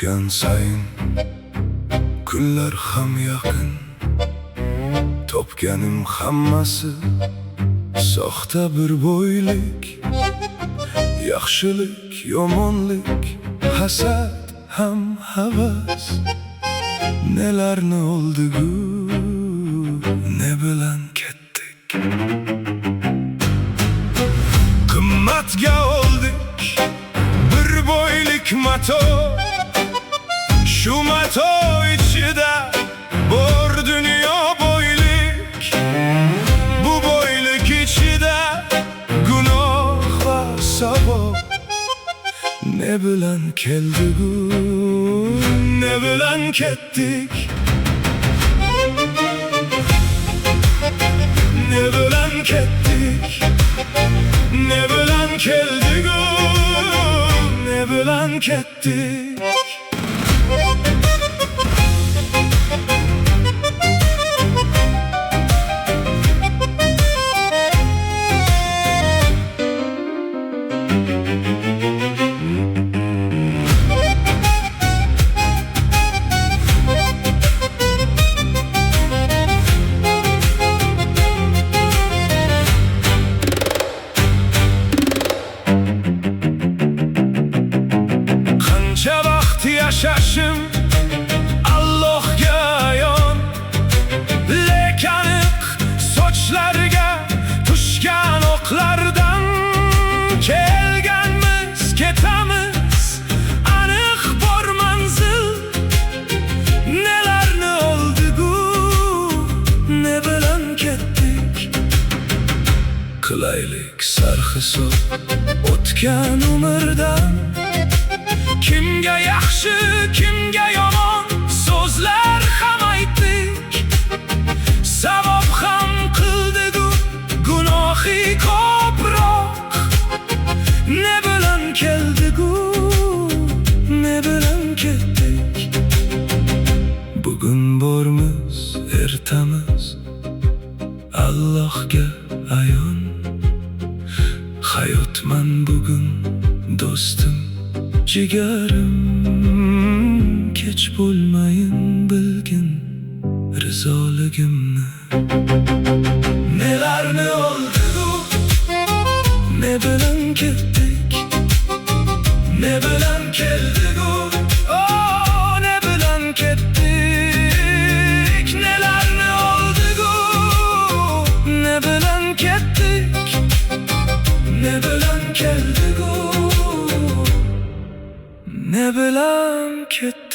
o'tgan sayin kunlar ham yaqin, topganim hammasi soxta bir bo'ylik. Yaxshilik, yomonlik, hasad ham havas, nelarni oldigu, ne bilan ketdik. Qimmatga oldik bir bo'ylik mato, shu mato ichida bor dunyo bo'ylik. Bu bo'ylik ichida gunoh va savob, ne bilan keldigu, ne bilan ketdik. Ne bilan ketdik, ne bilan keldigu, ne bilan ketdik. Yashashim Allohga ayon, lekin sochlarga tushgan o'qlardan kelganmiz, ketamiz, aniq bor manzil. Nelarni oldigu, ne bilan ketdik. Qilaylik sarhisob o'tgan umrdan, kimga yaxshi, kimga yomon so'zlar ham aytdik. Savob ham qildigu, gunohi ko'proq. Ne bilan keldigu, ne bilan ketdik. Bugun bormiz, ertamiz Allohga ayon. Hayotman bugun do'stim, jigarim, kech bo'lmayin bilgin rizoligimni. Nelarni oldigu, ne bilan ketdik, ne bilan keldigu, oh, ne bilan ketdik. Nelarni oldigu, ne bilan ketdik, ne bilan keldigu, ne bilan ketdik.